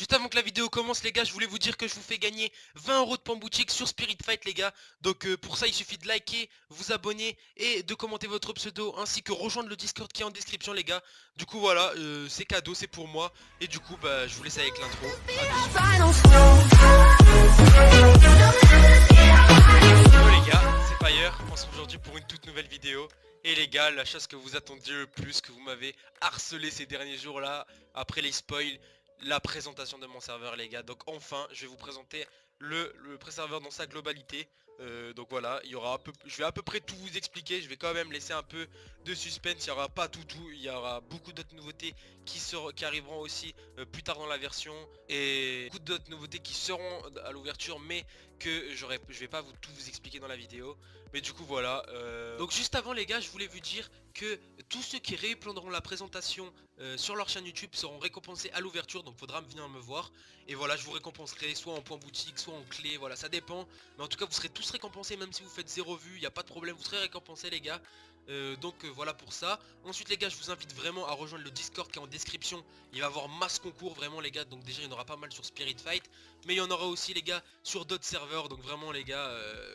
Juste avant que la vidéo commence les gars, je voulais vous dire que je vous fais gagner 20 € de points boutique sur Spirit Fight les gars. Donc pour ça il suffit de liker, vous abonner et de commenter votre pseudo ainsi que rejoindre le Discord qui est en description les gars. Du coup voilà, c'est cadeau, c'est pour moi. Et du coup bah je vous laisse avec l'intro. Hello les gars, c'est Fire, on se retrouve aujourd'hui pour une toute nouvelle vidéo. Et les gars, la chose que vous attendiez le plus, que vous m'avez harcelé ces derniers jours là, après les spoils, la présentation de mon serveur les gars. Donc enfin je vais vous présenter le pré-serveur dans sa globalité. Donc voilà, il y aura je vais à peu près tout vous expliquer. Je vais quand même laisser un peu de suspense. Il n'y aura pas tout, il y aura beaucoup d'autres nouveautés qui arriveront aussi plus tard dans la version. Et beaucoup d'autres nouveautés qui seront à l'ouverture, mais que je vais pas tout vous expliquer dans la vidéo. Mais du coup voilà, donc juste avant les gars, je voulais vous dire que tous ceux qui réuploaderont la présentation sur leur chaîne YouTube seront récompensés à l'ouverture, donc faudra venir me voir. Et voilà, je vous récompenserai soit en points boutique, soit en clé, voilà, ça dépend. Mais en tout cas, vous serez tous récompensés, même si vous faites 0 vue, il n'y a pas de problème, vous serez récompensés les gars. Donc voilà pour ça. Ensuite les gars, je vous invite vraiment à rejoindre le Discord qui est en description. Il va y avoir masse concours vraiment les gars. Donc déjà il y en aura pas mal sur Spirit Fight, mais il y en aura aussi les gars sur d'autres serveurs. Donc vraiment les gars,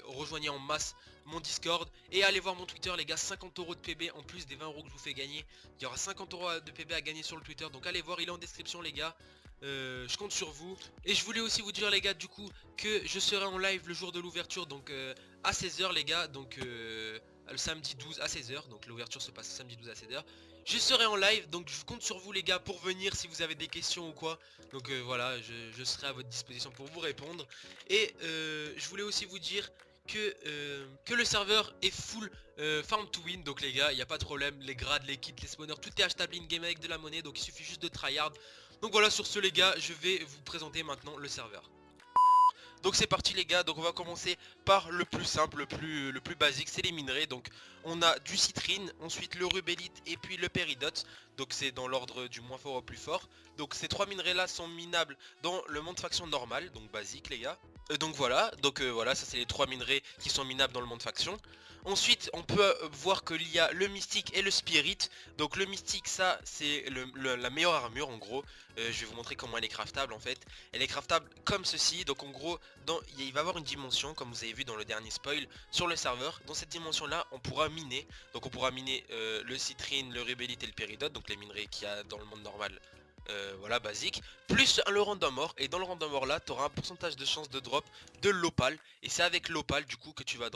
rejoignez en masse mon Discord. Et allez voir mon Twitter les gars, 50 € de PB en plus des 20 € que je vous fais gagner. Il y aura 50 € de PB à gagner sur le Twitter. Donc allez voir, il est en description les gars. Je compte sur vous. Et je voulais aussi vous dire les gars du coup que je serai en live le jour de l'ouverture. Donc à 16 h les gars. Donc le samedi 12 à 16 h. Donc l'ouverture se passe samedi 12 à 16 h. Je serai en live, donc je compte sur vous les gars pour venir si vous avez des questions ou quoi. Donc voilà, je serai à votre disposition pour vous répondre. Et je voulais aussi vous dire que le serveur est full farm to win. Donc les gars, il n'y a pas de problème, les grades, les kits, les spawners, tout est achetable in-game avec de la monnaie. Donc il suffit juste de tryhard. Donc voilà, sur ce les gars, je vais vous présenter maintenant le serveur. Donc c'est parti les gars, donc on va commencer par le plus simple, le plus basique, c'est les minerais. Donc on a du citrine, ensuite le rubellite et puis le péridote. Donc c'est dans l'ordre du moins fort au plus fort. Donc ces trois minerais là sont minables dans le monde faction normal, donc basique les gars. Donc voilà, ça c'est les trois minerais qui sont minables dans le monde faction. Ensuite on peut voir qu'il y a le mystique et le spirit. Donc le mystique ça c'est la meilleure armure en gros. Je vais vous montrer comment elle est craftable en fait. Elle est craftable comme ceci, donc en gros il va y avoir une dimension comme vous avez vu dans le dernier spoil sur le serveur. Dans cette dimension là on pourra miner. Donc on pourra miner le citrine, le rubellite et le péridote, donc les minerais qu'il y a dans le monde normal. Voilà basique, plus le random or, et dans le random or là tu auras un pourcentage de chance de drop de l'opale, et c'est avec l'opale du coup que tu vas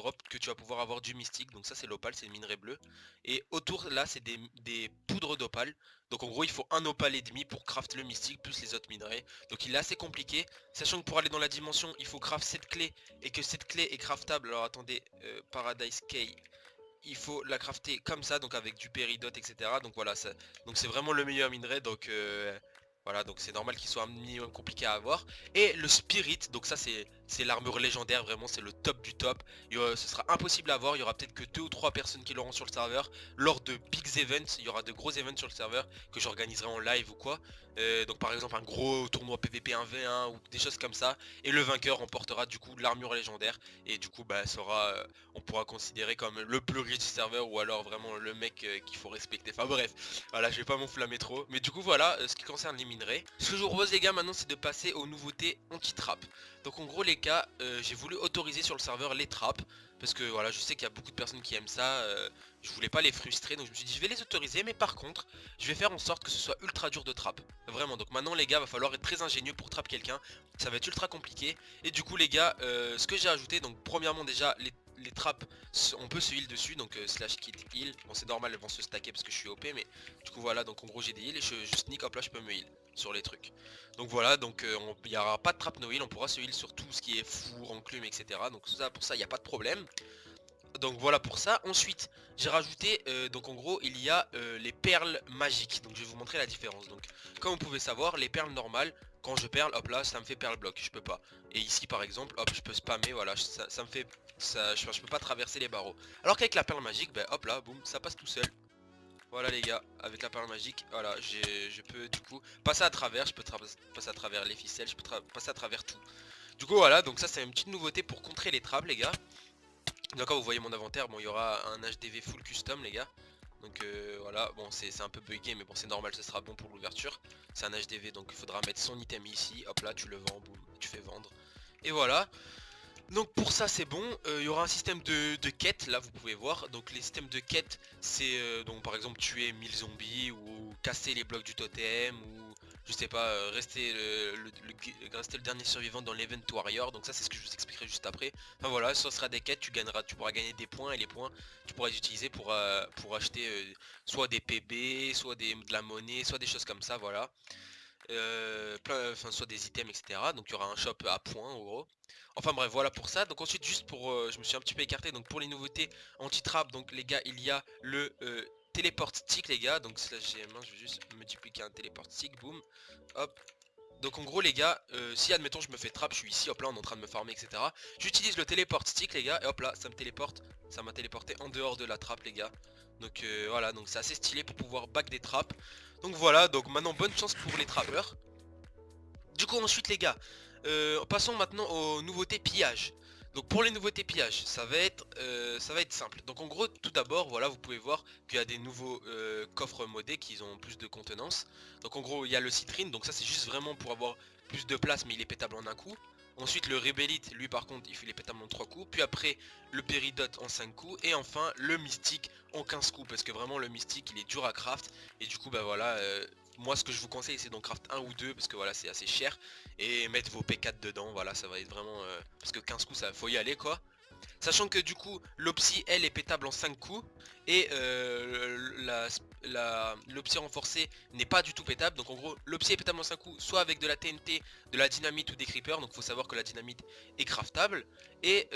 pouvoir avoir du mystique. Donc ça c'est l'opale, c'est le minerai bleu, et autour là c'est des poudres d'opale. Donc en gros il faut un opale et demi pour craft le mystique plus les autres minerais. Donc il est assez compliqué, sachant que pour aller dans la dimension il faut craft cette clé, et que cette clé est craftable. Alors attendez, Paradise Key, il faut la crafter comme ça, donc avec du péridote etc. Donc voilà, donc c'est vraiment le meilleur minerai. Donc voilà, donc c'est normal qu'il soit un minimum compliqué à avoir. Et le spirit, donc ça c'est l'armure légendaire, vraiment c'est le top du top. Ce sera impossible à avoir, il y aura peut-être que 2 ou 3 personnes qui l'auront sur le serveur. Lors de big events, il y aura de gros events sur le serveur que j'organiserai en live ou quoi. Donc par exemple un gros tournoi PVP 1v1 ou des choses comme ça. Et le vainqueur remportera du coup l'armure légendaire. Et du coup bah on pourra considérer comme le plus riche du serveur, ou alors vraiment le mec qu'il faut respecter. Enfin bref, voilà, je vais pas m'enflammer trop. Mais du coup voilà, ce qui concerne les minerais. Ce que je vous propose les gars maintenant, c'est de passer aux nouveautés anti-trap. Donc en gros les gars, j'ai voulu autoriser sur le serveur les traps. Parce que voilà, je sais qu'il y a beaucoup de personnes qui aiment ça. Je voulais pas les frustrer, donc je me suis dit je vais les autoriser. Mais par contre, je vais faire en sorte que ce soit ultra dur de trap. Vraiment, donc maintenant les gars, va falloir être très ingénieux pour trap quelqu'un. Ça va être ultra compliqué. Et du coup les gars, ce que j'ai ajouté, donc premièrement déjà les traps, on peut se heal dessus, donc slash kit heal. Bon c'est normal, elles vont se stacker parce que je suis OP, mais du coup voilà, donc en gros j'ai des heals et je sneak, hop là je peux me heal sur les trucs. Donc voilà, donc il n'y aura pas de trap no heal, on pourra se heal sur tout ce qui est four, enclume etc. Donc ça, pour ça il n'y a pas de problème. Donc voilà pour ça. Ensuite j'ai rajouté, donc en gros il y a les perles magiques. Donc je vais vous montrer la différence. Donc comme vous pouvez savoir, les perles normales, quand je perle, hop là ça me fait perle bloc, je peux pas. Et ici par exemple, hop je peux spammer, voilà, ça me fait ça, je peux pas traverser les barreaux. Alors qu'avec la perle magique, ben hop là, boum, ça passe tout seul. Voilà les gars, avec la perle magique, voilà, je peux du coup passer à travers, je peux passer à travers les ficelles, je peux passer à travers tout. Du coup voilà, donc ça c'est une petite nouveauté pour contrer les traps les gars. Donc quand vous voyez mon inventaire, bon il y aura un HDV full custom les gars. Donc voilà, bon c'est un peu bugué mais bon c'est normal, ce sera bon pour l'ouverture. C'est un HDV donc il faudra mettre son item ici, hop là tu le vends, boum, tu fais vendre. Et voilà. Donc pour ça c'est bon, il y aura un système de quêtes, là vous pouvez voir. Donc les systèmes de quêtes c'est donc par exemple tuer 1000 zombies ou casser les blocs du totem ou je sais pas, rester le dernier survivant dans l'event warrior. Donc ça c'est ce que je vous expliquerai juste après. Enfin voilà, ce sera des quêtes, tu pourras gagner des points et les points tu pourras les utiliser pour acheter soit des PB, soit de la monnaie, soit des choses comme ça, voilà. Enfin soit des items etc. Donc il y aura un shop à points en gros. Enfin bref voilà pour ça. Donc ensuite juste pour je me suis un petit peu écarté, donc pour les nouveautés anti-trap, donc les gars il y a le téléport stick les gars. Donc slash GM1 je vais juste me dupliquer un téléport stick, boum, hop. Donc en gros les gars, si admettons je me fais trap, je suis ici, hop là on est en train de me farmer etc. J'utilise le téléport stick les gars et hop là ça me téléporte, ça m'a téléporté en dehors de la trappe les gars. Donc voilà, donc c'est assez stylé pour pouvoir back des trappes. Donc voilà, donc maintenant bonne chance pour les trappeurs. Du coup ensuite les gars, passons maintenant aux nouveautés pillage. Donc pour les nouveautés pillage, ça va être simple. Donc en gros tout d'abord voilà vous pouvez voir qu'il y a des nouveaux coffres modés qui ont plus de contenance. Donc en gros il y a le citrine, donc ça c'est juste vraiment pour avoir plus de place mais il est pétable en un coup. Ensuite le rébellite, lui par contre il est pétable en 3 coups. Puis après le péridote en 5 coups. Et enfin le mystique en 15 coups. Parce que vraiment le mystique il est dur à craft. Et du coup bah voilà, moi ce que je vous conseille c'est d'en craft un ou deux parce que voilà c'est assez cher. Et mettre vos P4 dedans, voilà ça va être vraiment parce que 15 coups ça faut y aller quoi. Sachant que du coup l'opsie elle est pétable en 5 coups. Et l'opsie renforcée n'est pas du tout pétable. Donc en gros l'opsie est pétable en 5 coups, soit avec de la TNT, de la dynamite ou des creepers. Donc faut savoir que la dynamite est craftable. Et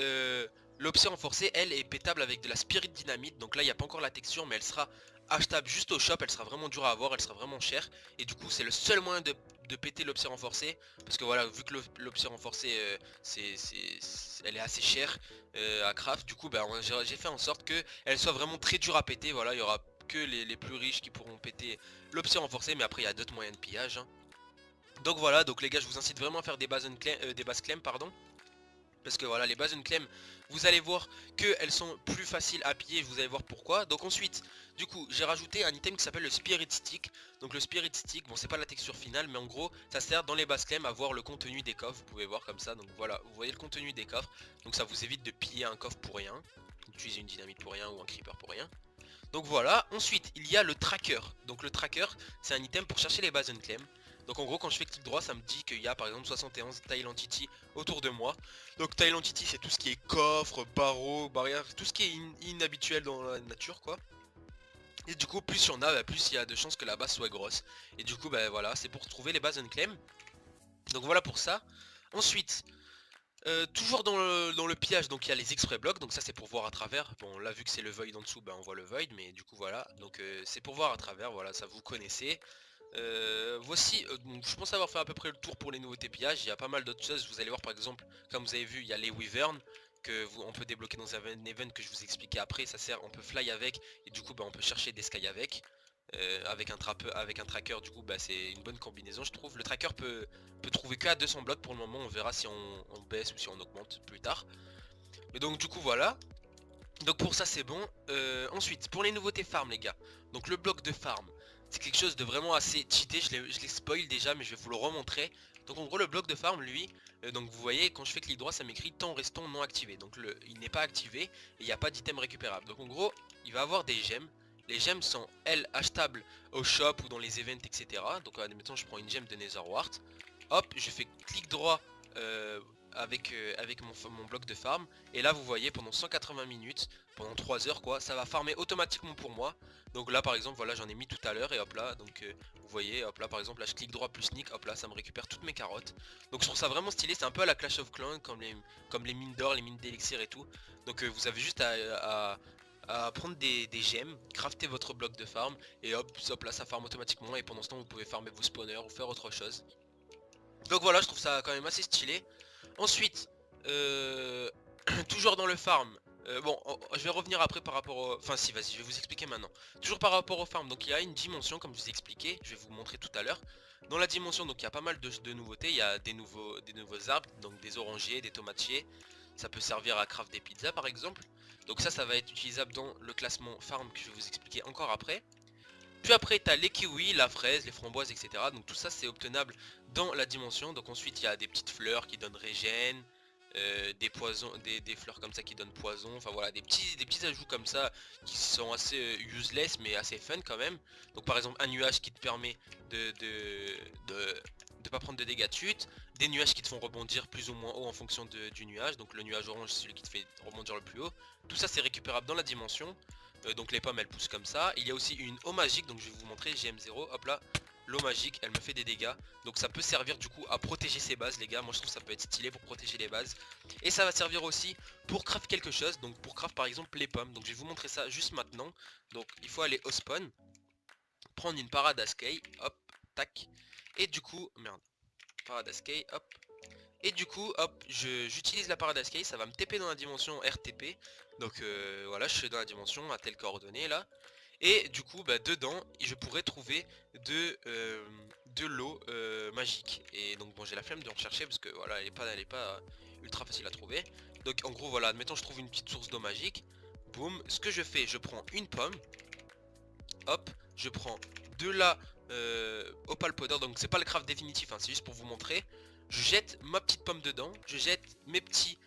l'opsie renforcée elle est pétable avec de la spirit dynamite. Donc là il n'y a pas encore la texture mais elle sera achetable juste au shop. Elle sera vraiment dure à avoir, elle sera vraiment chère. Et du coup c'est le seul moyen de péter l'opsie renforcée. Parce que voilà, vu que l'opsie renforcée elle est assez chère à craft, du coup bah, j'ai fait en sorte que elle soit vraiment très dure à péter. Voilà, il y aura que les plus riches qui pourront péter l'option renforcée, mais après il y a d'autres moyens de pillage hein. Donc voilà, donc les gars je vous incite vraiment à faire des bases claim pardon. Parce que voilà les bases claim, vous allez voir qu'elles sont plus faciles à piller, vous allez voir pourquoi. Donc ensuite du coup j'ai rajouté un item qui s'appelle le spirit stick. Donc le spirit stick, bon c'est pas la texture finale mais en gros ça sert dans les bases claim à voir le contenu des coffres. Vous pouvez voir comme ça, donc voilà vous voyez le contenu des coffres. Donc ça vous évite de piller un coffre pour rien, utiliser une dynamite pour rien ou un creeper pour rien. Donc voilà, ensuite il y a le tracker. Donc le tracker c'est un item pour chercher les bases unclaim. Donc en gros quand je fais clic droit ça me dit qu'il y a par exemple 71 tile entity autour de moi. Donc tile entity c'est tout ce qui est coffre, barreau, barrière, tout ce qui est inhabituel dans la nature quoi. Et du coup plus il y en a, bah, plus il y a de chances que la base soit grosse. Et du coup bah voilà, c'est pour trouver les bases unclaim. Donc voilà pour ça. Ensuite, toujours dans le pillage, donc il y a les exprès blocs, donc ça c'est pour voir à travers. Bon là vu que c'est le void en dessous, bah, on voit le void, mais du coup voilà, donc c'est pour voir à travers, voilà ça vous connaissez. Voici, donc, je pense avoir fait à peu près le tour pour les nouveautés pillages. Il y a pas mal d'autres choses, vous allez voir par exemple, comme vous avez vu, il y a les wyverns que on peut débloquer dans un event que je vous expliquais après. Ça sert, on peut fly avec et du coup bah, on peut chercher des sky avec. Avec un tracker du coup bah, c'est une bonne combinaison je trouve. Le tracker peut trouver que à 200 blocs pour le moment, on verra si on baisse ou si on augmente plus tard. Mais donc du coup voilà. Donc pour ça c'est bon. Ensuite pour les nouveautés farm les gars. Donc le bloc de farm c'est quelque chose de vraiment assez cheaté. Je l'ai spoil déjà mais je vais vous le remontrer. Donc en gros le bloc de farm lui, donc vous voyez quand je fais clic droit ça m'écrit temps restant non activé. Donc il n'est pas activé et il n'y a pas d'item récupérable. Donc en gros il va avoir des gemmes. Les gemmes sont elles achetables au shop ou dans les events etc. Donc admettons je prends une gemme de Netherwart. Hop je fais clic droit avec mon bloc de farm. Et là vous voyez pendant 180 minutes, pendant 3 heures quoi, ça va farmer automatiquement pour moi. Donc là par exemple voilà j'en ai mis tout à l'heure et hop là donc vous voyez hop là par exemple là je clique droit plus sneak, hop là ça me récupère toutes mes carottes. Donc je trouve ça vraiment stylé, c'est un peu à la Clash of Clans comme les mines d'or, les mines d'élixir et tout. Donc vous avez juste à prendre des gemmes, crafter votre bloc de farm et hop là ça farme automatiquement et pendant ce temps vous pouvez farmer vos spawners ou faire autre chose. Donc voilà je trouve ça quand même assez stylé. Ensuite, toujours dans le farm, bon, je vais revenir après par rapport au... Enfin si, vas-y, je vais vous expliquer maintenant. Toujours par rapport au farm, donc il y a une dimension, comme je vous ai expliqué, je vais vous montrer tout à l'heure. Dans la dimension, donc il y a pas mal de nouveautés, il y a des nouveaux arbres, donc des orangiers, des tomatiers. Ça peut servir à craft des pizzas par exemple. Donc ça va être utilisable dans le classement farm que je vais vous expliquer encore après. Puis après tu as les kiwis, la fraise, les framboises, etc. Donc tout ça c'est obtenable dans la dimension. Donc ensuite il y a des petites fleurs qui donnent régène, des poisons, des fleurs comme ça qui donnent poison. Enfin voilà, des petits ajouts comme ça qui sont assez useless mais assez fun quand même. Donc par exemple un nuage qui te permet de pas prendre de dégâts de chute. Des nuages qui te font rebondir plus ou moins haut en fonction du nuage. Donc le nuage orange c'est celui qui te fait rebondir le plus haut. Tout ça c'est récupérable dans la dimension. Donc les pommes elles poussent comme ça. Il y a aussi une eau magique, donc je vais vous montrer, GM0, hop là. L'eau magique elle me fait des dégâts. Donc ça peut servir du coup à protéger ses bases les gars. Moi je trouve que ça peut être stylé pour protéger les bases. Et ça va servir aussi pour craft quelque chose. Donc pour craft par exemple les pommes. Donc je vais vous montrer ça juste maintenant. Donc il faut aller au spawn, prendre une Paradaskei, hop, tac. Et du coup, merde, Paradaskei, hop. Et du coup, hop, j'utilise la Paradaskei, ça va me TP dans la dimension RTP. Donc voilà, je suis dans la dimension à telle coordonnée là. Et du coup, bah, dedans, je pourrais trouver de l'eau magique. Et donc bon, j'ai la flemme de rechercher parce que voilà, elle est pas ultra facile à trouver. Donc en gros, voilà, admettons je trouve une petite source d'eau magique. Boum, ce que je fais, je prends une pomme. Hop, je prends de la opal powder, donc c'est pas le craft définitif, hein, c'est juste pour vous montrer. Je jette ma petite pomme dedans, je jette mes petits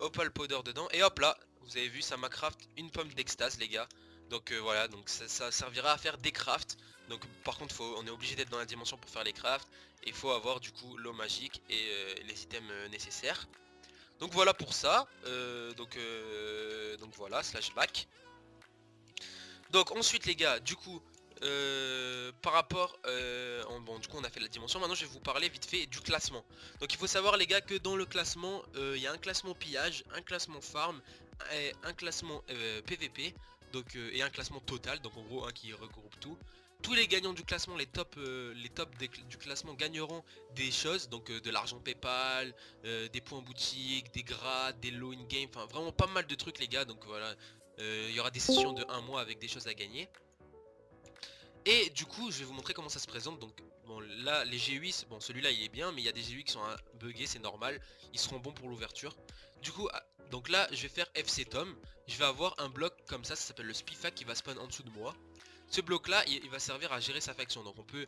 opal powder dedans, et hop là, vous avez vu, ça m'a craft une pomme d'extase les gars. Donc voilà, donc ça servira à faire des crafts. Donc par contre on est obligé d'être dans la dimension pour faire les crafts. Et il faut avoir du coup l'eau magique et les items nécessaires. Donc voilà pour ça, donc voilà, slash back. Donc ensuite les gars, du coup, par rapport, bon du coup on a fait la dimension, maintenant je vais vous parler vite fait du classement. Donc il faut savoir les gars que dans le classement, il y a un classement pillage, un classement farm, et un classement PVP, donc, et un classement total, donc en gros un qui regroupe tout. Tous les gagnants du classement, les tops du classement gagneront des choses, donc de l'argent PayPal, des points boutique, des grades, des low in-game, enfin vraiment pas mal de trucs les gars, donc voilà. Il y aura des sessions de 1 mois avec des choses à gagner. Et du coup je vais vous montrer comment ça se présente. Donc bon là les G8, bon celui-là il est bien, mais il y a des G8 qui sont buggés, c'est normal. Ils seront bons pour l'ouverture. Du coup donc là je vais faire FC Tom. Je vais avoir un bloc comme ça s'appelle le Spifac qui va spawn en dessous de moi. Ce bloc là il va servir à gérer sa faction. Donc on peut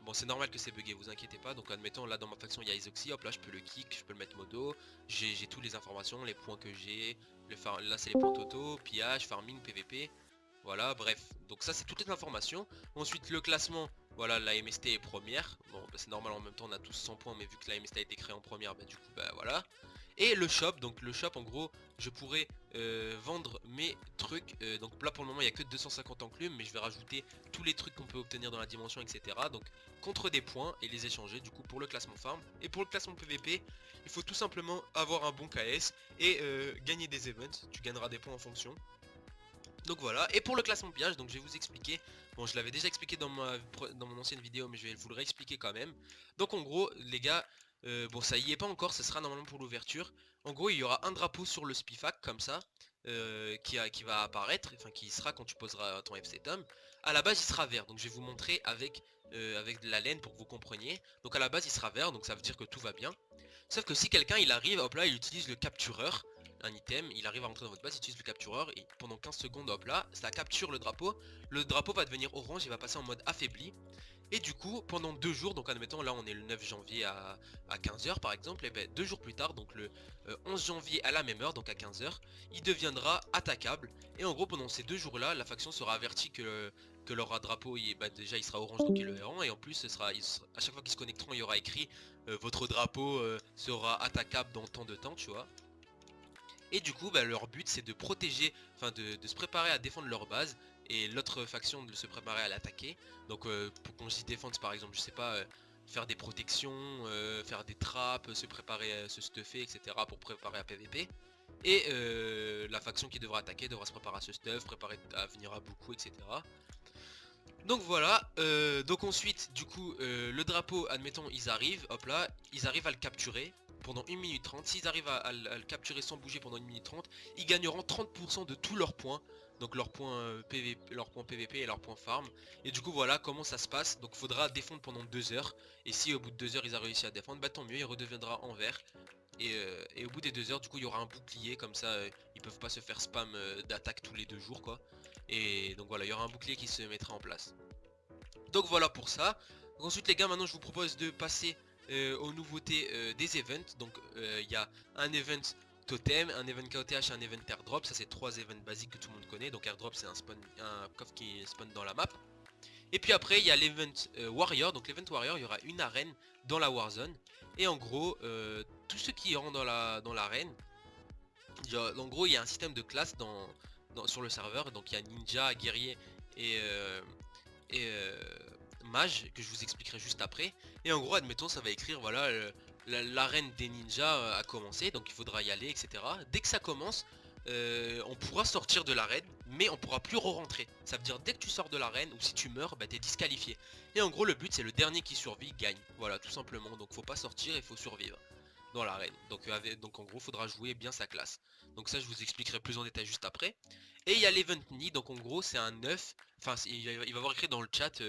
bon c'est normal que c'est bugué, vous inquiétez pas. Donc admettons là dans ma faction il y a Isoxy, hop là je peux le kick, je peux le mettre modo. J'ai toutes les informations, les points que j'ai. Là c'est les points totaux, pillage, farming, PVP. Voilà, bref, donc ça c'est toutes les informations. Ensuite le classement, voilà, la MST est première. Bon bah, c'est normal, en même temps on a tous 100 points, mais vu que la MST a été créée en première, bah du coup bah voilà. Et le shop, donc le shop en gros je pourrais vendre mes trucs. Donc là pour le moment il n'y a que 250 enclumes, mais je vais rajouter tous les trucs qu'on peut obtenir dans la dimension, etc. Donc contre des points et les échanger du coup pour le classement farm. Et pour le classement PVP, il faut tout simplement avoir un bon KS et gagner des events. Tu gagneras des points en fonction. Donc voilà, et pour le classement pillage, donc je vais vous expliquer. Bon je l'avais déjà expliqué dans mon ancienne vidéo, mais je vais vous le réexpliquer quand même. Donc en gros les gars, bon ça y est pas encore, ce sera normalement pour l'ouverture. En gros il y aura un drapeau sur le Spifac comme ça, qui va apparaître, enfin qui sera quand tu poseras ton FC Tom. À la base il sera vert, donc je vais vous montrer avec de la laine pour que vous compreniez. Donc à la base il sera vert, donc ça veut dire que tout va bien. Sauf que si quelqu'un il arrive, hop là il utilise le captureur, un item, il arrive à rentrer dans votre base, il utilise le captureur et pendant 15 secondes hop là, ça capture le drapeau va devenir orange, il va passer en mode affaibli. Et du coup pendant 2 jours, donc admettons là on est le 9 janvier à 15h par exemple, et ben 2 jours plus tard, donc le 11 janvier à la même heure, donc à 15h, il deviendra attaquable. Et en gros pendant ces 2 jours là, la faction sera avertie que leur drapeau déjà il sera orange donc ils le verront, et en plus à chaque fois qu'ils se connecteront il y aura écrit votre drapeau sera attaquable dans tant de temps, tu vois. Et du coup bah, leur but c'est de protéger, enfin de se préparer à défendre leur base, et l'autre faction de se préparer à l'attaquer. Donc pour qu'on se défende par exemple, je sais pas, faire des protections, faire des trappes, se préparer à se stuffer, etc. pour préparer à PVP. Et la faction qui devra attaquer devra se préparer à se stuff, préparer à venir à beaucoup, etc. Donc voilà, donc ensuite du coup le drapeau, admettons ils arrivent, hop là, ils arrivent à le capturer pendant 1 minute 30. S'ils arrivent à le capturer sans bouger pendant 1 minute 30, ils gagneront 30% de tous leurs points. Donc leurs points, PVP et leurs points farm. Et du coup voilà comment ça se passe. Donc il faudra défendre pendant 2 heures. Et si au bout de 2 heures ils ont réussi à défendre, bah tant mieux, il redeviendra en vert. Et au bout des 2 heures, du coup, il y aura un bouclier, comme ça, ils peuvent pas se faire spam d'attaque tous les 2 jours, quoi. Et donc voilà, il y aura un bouclier qui se mettra en place. Donc voilà pour ça. Donc ensuite les gars, maintenant je vous propose de passer aux nouveautés des events. Donc il y a un event totem, un event KOTH et un event airdrop. Ça c'est 3 events basiques que tout le monde connaît. Donc airdrop c'est un coffre qui spawn dans la map. Et puis après il y a l'event warrior. Donc l'event warrior, il y aura une arène dans la warzone. Et en gros, tous ceux qui iront dans l'arène, en gros il y a un système de classes sur le serveur. Donc il y a ninja, guerrier et mage que je vous expliquerai juste après. Et en gros admettons ça va écrire voilà l'arène des ninjas a commencé, donc il faudra y aller, etc. Dès que ça commence, on pourra sortir de l'arène, mais on pourra plus re-rentrer. Ça veut dire dès que tu sors de l'arène, ou si tu meurs, bah t'es disqualifié. Et en gros le but c'est le dernier qui survit gagne. Voilà tout simplement, donc faut pas sortir, il faut survivre dans l'arène. Donc en gros faudra jouer bien sa classe. Donc ça je vous expliquerai plus en détail juste après. Et il y a l'event nid, donc en gros c'est un œuf. Enfin il va y avoir écrit dans le chat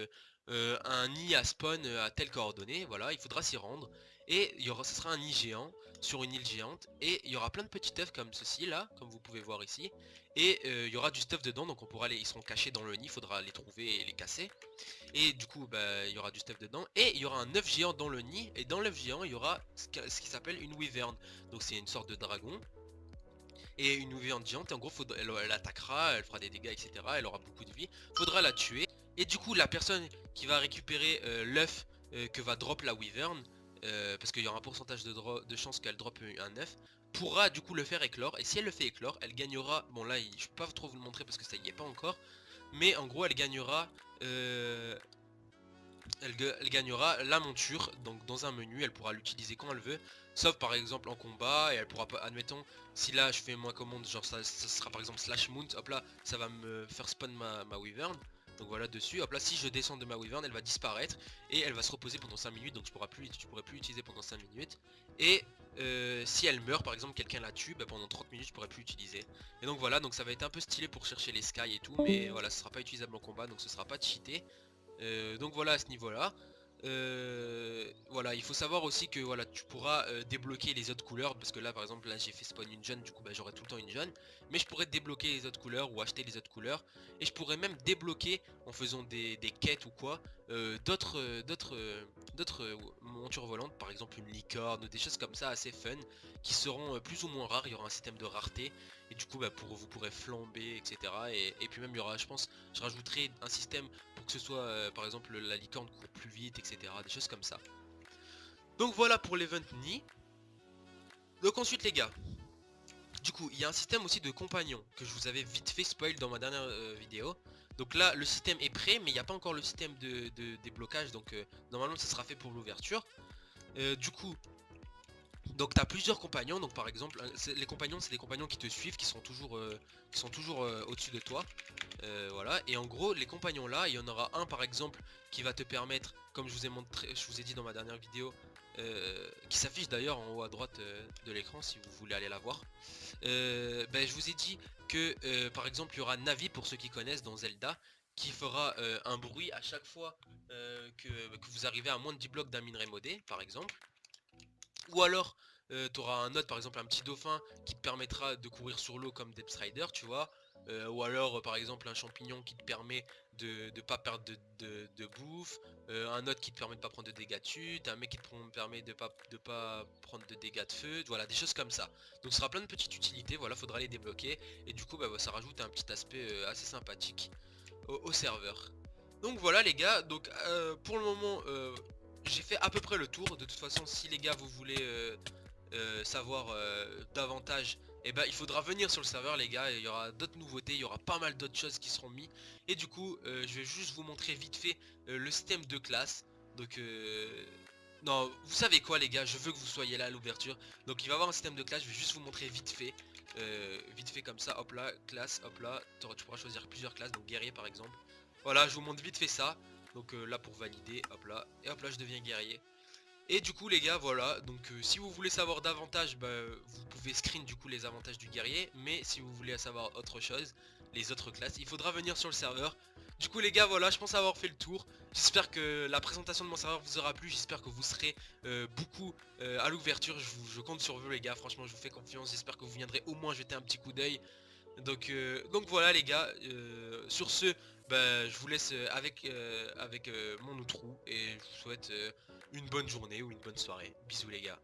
un nid à spawn à telle coordonnée. Voilà, il faudra s'y rendre. Et ce sera un nid géant sur une île géante. Et il y aura plein de petits œufs comme ceci là, comme vous pouvez voir ici. Et il y aura du stuff dedans, donc on pourra ils seront cachés dans le nid, il faudra les trouver et les casser. Et du coup bah, il y aura du stuff dedans. Et il y aura un œuf géant dans le nid. Et dans l'œuf géant il y aura ce qui s'appelle une wyvern. Donc c'est une sorte de dragon. Et une wyvern géante, et en gros elle attaquera, elle fera des dégâts, etc. Elle aura beaucoup de vie. Faudra la tuer. Et du coup la personne qui va récupérer l'œuf que va drop la wyvern, parce qu'il y aura un pourcentage de chance qu'elle drop un œuf, pourra du coup le faire éclore. Et si elle le fait éclore, elle gagnera, bon là je peux pas trop vous le montrer parce que ça y est pas encore, mais en gros elle gagnera elle gagnera la monture, donc dans un menu, elle pourra l'utiliser quand elle veut, sauf par exemple en combat, et elle pourra pas, admettons, si là je fais moins commande, genre ça sera par exemple slash mount, hop là, ça va me faire spawn ma wyvern, donc voilà dessus, hop là, si je descends de ma wyvern, elle va disparaître, et elle va se reposer pendant 5 minutes, donc tu pourrais plus l'utiliser pendant 5 minutes, et si elle meurt, par exemple quelqu'un la tue, bah, pendant 30 minutes je pourrais plus l'utiliser. Et donc voilà, donc ça va être un peu stylé pour chercher les sky et tout, mais voilà, ce sera pas utilisable en combat, donc ce sera pas cheaté. Donc voilà à ce niveau là. Voilà, il faut savoir aussi que voilà, tu pourras débloquer les autres couleurs, parce que là par exemple là j'ai fait spawn une jaune, du coup bah, j'aurai tout le temps une jaune, mais je pourrais débloquer les autres couleurs ou acheter les autres couleurs, et je pourrais même débloquer en faisant des quêtes ou quoi d'autres montures volantes, par exemple une licorne ou des choses comme ça assez fun qui seront plus ou moins rares. Il y aura un système de rareté et du coup bah, vous pourrez flamber, etc. Et puis même il y aura, je pense, je rajouterai un système pour que ce soit par exemple la licorne court plus vite, etc. Des choses comme ça. Donc voilà pour l'event Ni. Donc ensuite les gars, du coup il y a un système aussi de compagnons que je vous avais vite fait spoil dans ma dernière vidéo. Donc là le système est prêt, mais il n'y a pas encore le système de déblocage, donc normalement ça sera fait pour l'ouverture. Du coup donc tu as plusieurs compagnons, donc par exemple les compagnons c'est des compagnons qui te suivent, qui sont toujours au-dessus de toi. Voilà, et en gros les compagnons là, il y en aura un par exemple qui va te permettre, comme je vous ai montré, je vous ai dit dans ma dernière vidéo, qui s'affiche d'ailleurs en haut à droite de l'écran si vous voulez aller la voir. Ben, je vous ai dit que par exemple il y aura Navi, pour ceux qui connaissent, dans Zelda, qui fera un bruit à chaque fois que vous arrivez à moins de 10 blocs d'un minerai modé par exemple. Ou alors tu auras un autre, par exemple un petit dauphin qui te permettra de courir sur l'eau comme Depth Rider, tu vois. Ou alors par exemple un champignon qui te permet de pas perdre de bouffe, un autre qui te permet de pas prendre de dégâts dessus, t'as un mec qui te permet de pas prendre de dégâts de feu, voilà, des choses comme ça. Donc ce sera plein de petites utilités, voilà, faudra les débloquer, et du coup bah, ça rajoute un petit aspect assez sympathique au serveur. Donc voilà les gars, donc pour le moment j'ai fait à peu près le tour. De toute façon si les gars vous voulez savoir davantage, et ben il faudra venir sur le serveur les gars, il y aura d'autres nouveautés, il y aura pas mal d'autres choses qui seront mises. Et du coup je vais juste vous montrer vite fait le système de classe. Donc non, vous savez quoi les gars, je veux que vous soyez là à l'ouverture. Donc il va y avoir un système de classe, je vais juste vous montrer vite fait comme ça, hop là, classe, hop là, tu pourras choisir plusieurs classes, donc guerrier par exemple. Voilà, je vous montre vite fait ça. Donc là pour valider, hop là, et hop là je deviens guerrier. Et du coup les gars voilà, donc si vous voulez savoir davantage, bah, vous pouvez screen du coup les avantages du guerrier. Mais si vous voulez savoir autre chose, les autres classes, il faudra venir sur le serveur. Du coup les gars, voilà, je pense avoir fait le tour. J'espère que la présentation de mon serveur vous aura plu. J'espère que vous serez beaucoup à l'ouverture. Je compte sur vous les gars, franchement je vous fais confiance. J'espère que vous viendrez au moins jeter un petit coup d'œil. Donc voilà les gars, sur ce, bah, je vous laisse avec mon outro. Et je vous souhaite une bonne journée ou une bonne soirée. Bisous les gars.